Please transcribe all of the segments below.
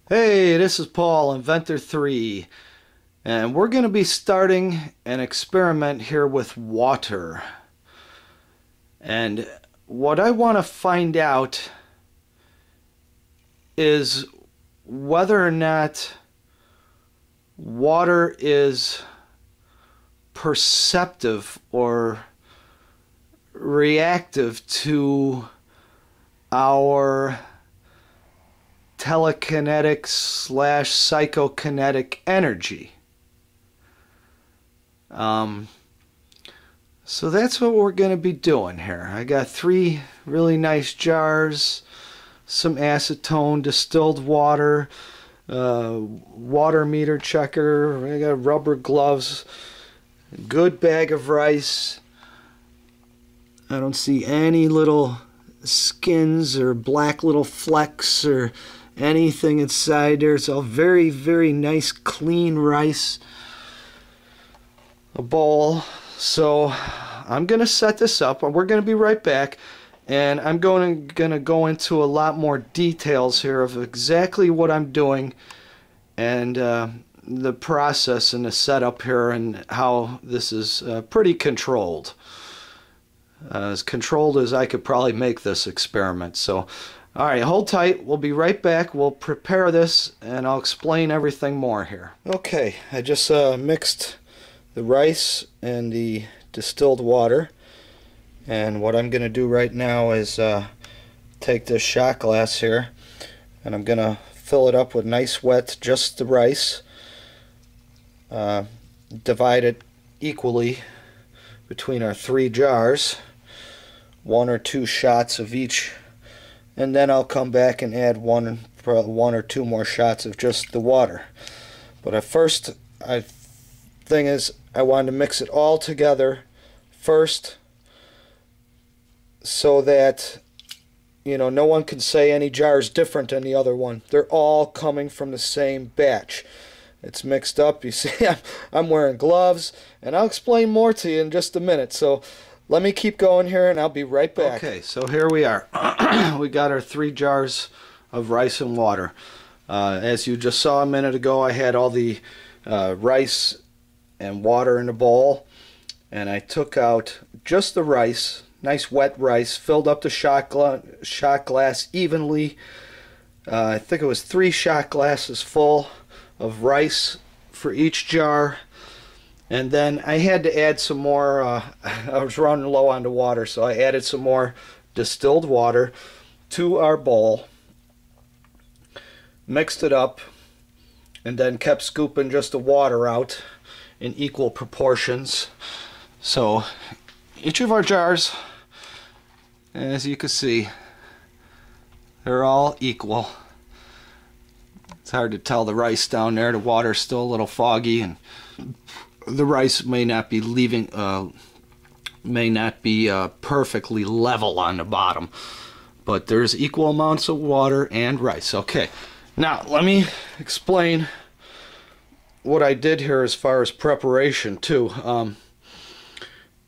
Hey, this is Paul, Inventor 3, and we're going to be starting an experiment here with water. And what I want to find out is whether or not water is perceptive or reactive to our telekinetic slash psychokinetic energy. So that's what we're going to be doing here. I got 3 really nice jars, some acetone, distilled water, water meter checker, I got rubber gloves, good bag of rice. I don't see any little skins or black little flecks or anything inside there. It's all very, very nice, clean rice. A bowl. So I'm going to set this up. We're going to be right back. And I'm going to go into a lot more details here of exactly what I'm doing and the process and the setup here and how this is pretty controlled. As controlled as I could probably make this experiment. So, alright, hold tight. We'll be right back. We'll prepare this and I'll explain everything more here. Okay, I just mixed the rice and the distilled water. And what I'm going to do right now is take this shot glass here and I'm going to fill it up with nice wet, just the rice. Divide it equally between our 3 jars. 1 or 2 shots of each, and then I'll come back and add one or 2 more shots of just the water. But at first, thing is, I wanted to mix it all together first, so that no one can say any jar is different than the other one. They're all coming from the same batch. It's mixed up. You see, I'm wearing gloves, and I'll explain more to you in just a minute. So let me keep going here and I'll be right back. Okay, so here we are. We got our 3 jars of rice and water. As you just saw a minute ago, I had all the rice and water in a bowl, and I took out just the rice, nice wet rice, filled up the shot glass evenly. I think it was 3 shot glasses full of rice for each jar. And then I had to add some more, I was running low on the water, so I added some more distilled water to our bowl, mixed it up, and then kept scooping just the water out in equal proportions. So each of our jars, as you can see, they're all equal. It's hard to tell the rice down there. The water's still a little foggy, and the rice may not be perfectly level on the bottom, but there's equal amounts of water and rice. Okay, now let me explain what I did here as far as preparation too.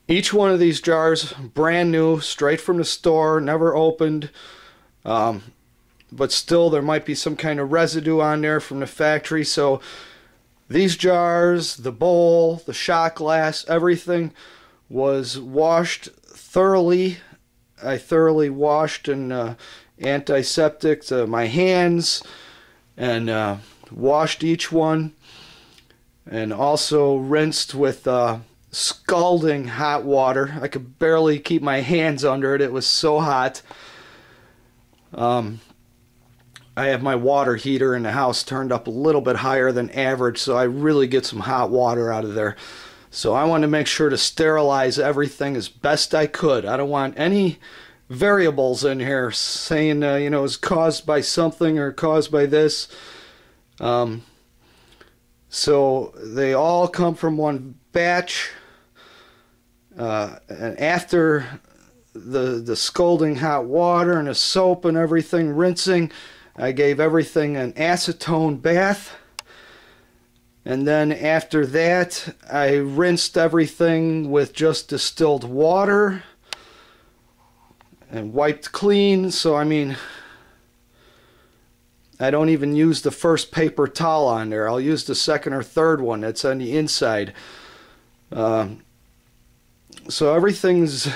Each one of these jars, brand new, straight from the store, never opened, but still there might be some kind of residue on there from the factory. So these jars, the bowl, the shot glass, everything was washed thoroughly. I thoroughly washed in antiseptic my hands and washed each one, and also rinsed with scalding hot water. I could barely keep my hands under it. It was so hot. I have my water heater in the house turned up a little bit higher than average, so I really get some hot water out of there. So I want to make sure to sterilize everything as best I could. I don't want any variables in here saying, it's caused by something or caused by this. So they all come from one batch. And after the scalding hot water and the soap and everything, rinsing, I gave everything an acetone bath, and then after that I rinsed everything with just distilled water and wiped clean. So I mean, I don't even use the first paper towel on there. I'll use the second or third one that's on the inside. So everything's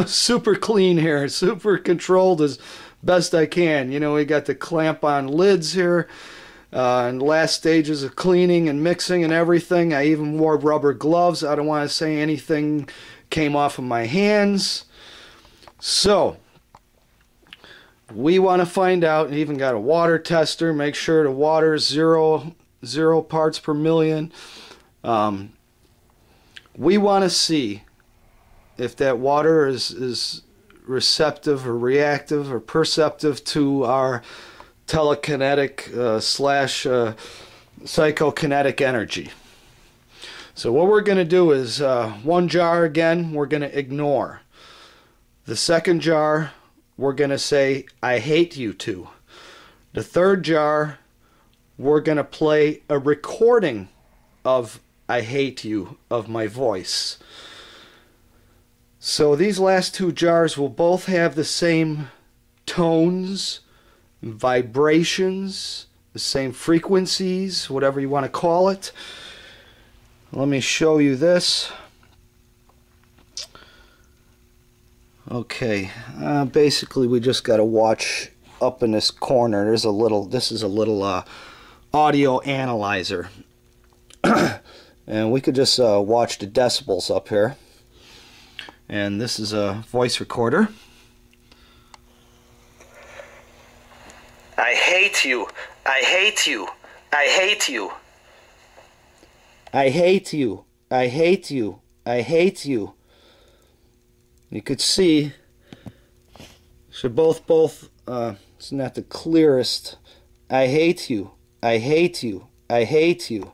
super clean here, super controlled as best I can. We got the clamp on lids here, and last stages of cleaning and mixing and everything. I even wore rubber gloves. I don't want to say anything came off of my hands. So we want to find out, and even got a water tester, make sure the water is zero parts per million. We want to see if that water is receptive or reactive or perceptive to our telekinetic slash psychokinetic energy. So what we're going to do is one jar again we're going to ignore. The second jar we're going to say I hate you to. The third jar we're going to play a recording of I hate you of my voice. So these last two jars will both have the same tones, vibrations, the same frequencies, whatever you want to call it. Let me show you this. Okay, basically we just got to watch up in this corner. This is a little audio analyzer. And we could just watch the decibels up here. And this is a voice recorder. I hate you. I hate you. I hate you. I hate you. I hate you. I hate you. You could see, so both, it's not the clearest. I hate you. I hate you. I hate you.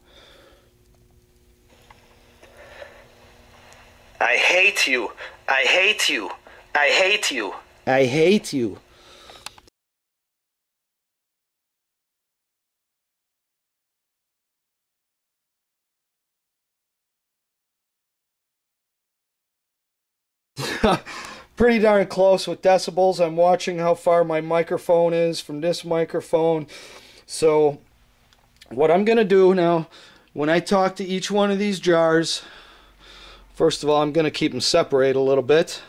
I hate you. I hate you. I hate you. I hate you. Pretty darn close with decibels. I'm watching how far my microphone is from this microphone. So what I'm going to do now, when I talk to each one of these jars, first of all, I'm going to keep them separated a little bit.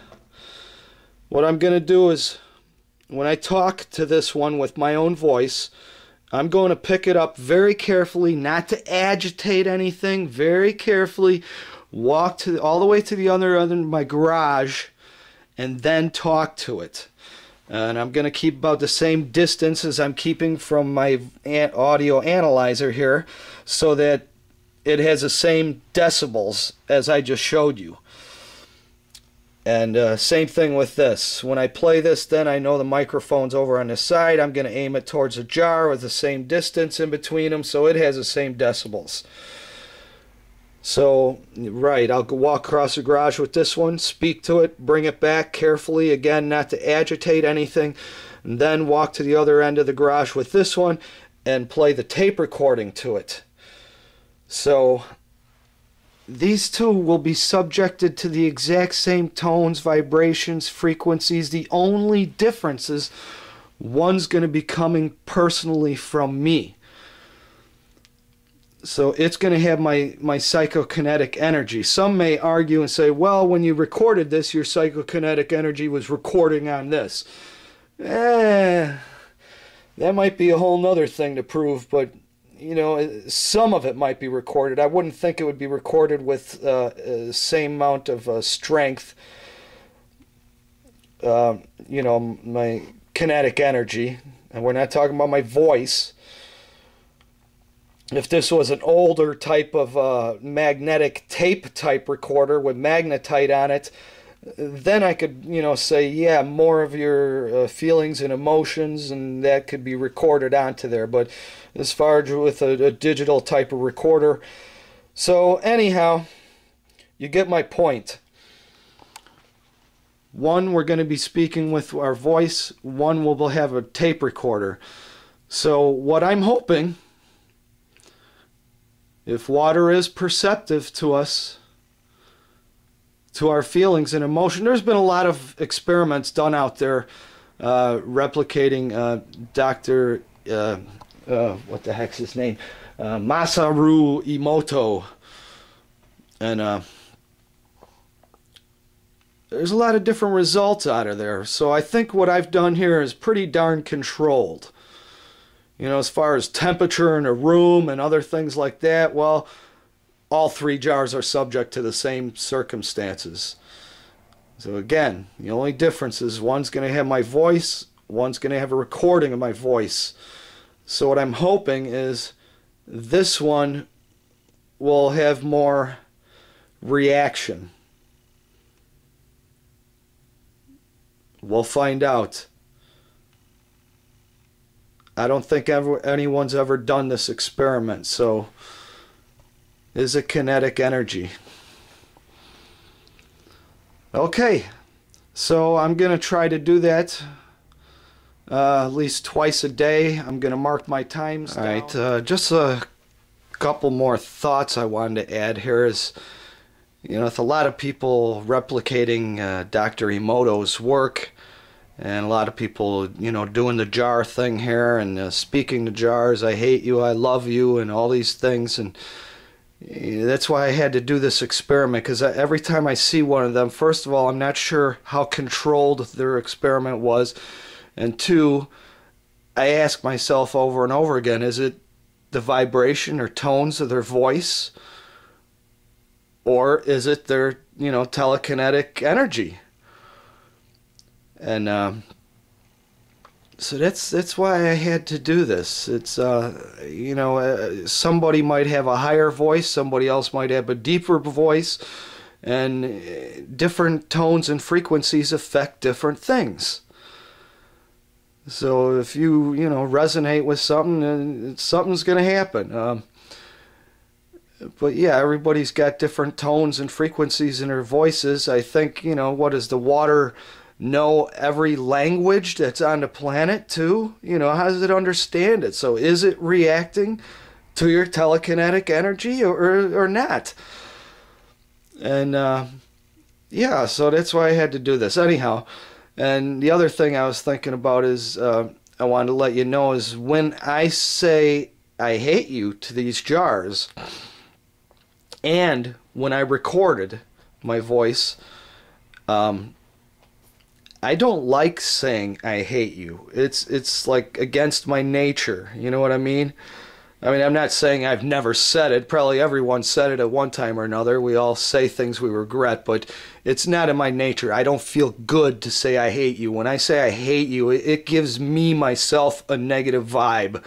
What I'm going to do is, when I talk to this one with my own voice, I'm going to pick it up very carefully, not to agitate anything, very carefully, walk all the way to the other end of my garage, and then talk to it. And I'm going to keep about the same distance as I'm keeping from my audio analyzer here, so that it has the same decibels as I just showed you. And same thing with this. When I play this, then I know the microphone's over on the side. I'm going to aim it towards a jar with the same distance in between them, so it has the same decibels. So, right, I'll walk across the garage with this one, speak to it, bring it back carefully, again, not to agitate anything, and then walk to the other end of the garage with this one and play the tape recording to it. So these two will be subjected to the exact same tones, vibrations, frequencies. The only difference is one's going to be coming personally from me. So it's going to have my psychokinetic energy. Some may argue and say, well, when you recorded this, your psychokinetic energy was recording on this. That might be a whole nother thing to prove, but some of it might be recorded. I wouldn't think it would be recorded with the same amount of strength, my kinetic energy. And we're not talking about my voice. If this was an older type of magnetic tape type recorder with magnetite on it, then I could, say, yeah, more of your feelings and emotions, and that could be recorded onto there. But as far as with a digital type of recorder, so anyhow, you get my point. One, we're going to be speaking with our voice. One will have a tape recorder. So what I'm hoping, if water is perceptive to us, to our feelings and emotion, there's been a lot of experiments done out there replicating Dr. what the heck's his name? Masaru Emoto. And there's a lot of different results out of there. So I think what I've done here is pretty darn controlled. You know, as far as temperature in a room and other things like that, well, all three jars are subject to the same circumstances. So again, the only difference is one's going to have my voice, one's going to have a recording of my voice. So what I'm hoping is this one will have more reaction. We'll find out. I don't think anyone's ever done this experiment, so is it kinetic energy? Okay, so I'm going to try to do that at least twice a day. I'm going to mark my times down. Alright, just a couple more thoughts I wanted to add here is, you know, with a lot of people replicating Dr. Emoto's work, and a lot of people, you know, doing the jar thing here and speaking to jars, I hate you, I love you, and all these things. And that's why I had to do this experiment, because every time I see one of them, first of all, I'm not sure how controlled their experiment was, and two, I ask myself over and over again, is it the vibration or tones of their voice, or is it their, you know, telekinetic energy? And so that's why I had to do this. It's you know, somebody might have a higher voice, somebody else might have a deeper voice, and different tones and frequencies affect different things. So if you know, resonate with something, something's going to happen. But yeah, everybody's got different tones and frequencies in their voices. I think, you know, what does the water know every language that's on the planet too? You know, how does it understand it? So is it reacting to your telekinetic energy or not? And yeah, so that's why I had to do this. Anyhow, and the other thing I was thinking about is, I wanted to let you know, is when I say I hate you to these jars, and when I recorded my voice, I don't like saying I hate you. It's like against my nature. You know what I mean? I mean, I'm not saying I've never said it. Probably everyone said it at one time or another. We all say things we regret, but it's not in my nature. I don't feel good to say I hate you. When I say I hate you, it gives me, myself, a negative vibe.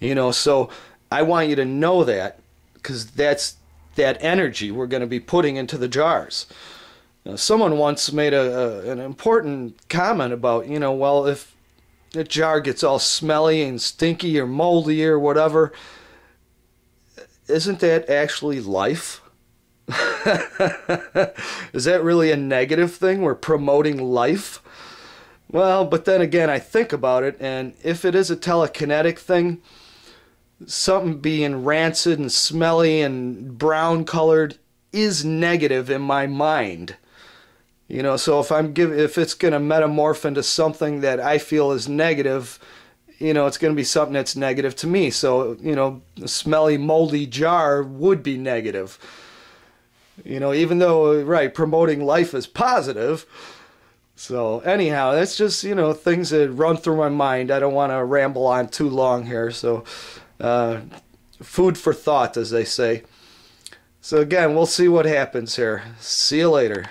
You know, so I want you to know that, because that's that energy we're going to be putting into the jars. Someone once made an important comment about, you know, well, if the jar gets all smelly and stinky or moldy or whatever, isn't that actually life? Is that really a negative thing? We're promoting life? Well, but then again, I think about it, and if it is a telekinetic thing, something being rancid and smelly and brown colored is negative in my mind. You know, so if it's going to metamorph into something that I feel is negative, you know, it's going to be something that's negative to me. So, you know, a smelly, moldy jar would be negative. You know, even though, right, promoting life is positive. So, anyhow, that's just, you know, things that run through my mind. I don't want to ramble on too long here. So, food for thought, as they say. So, again, we'll see what happens here. See you later.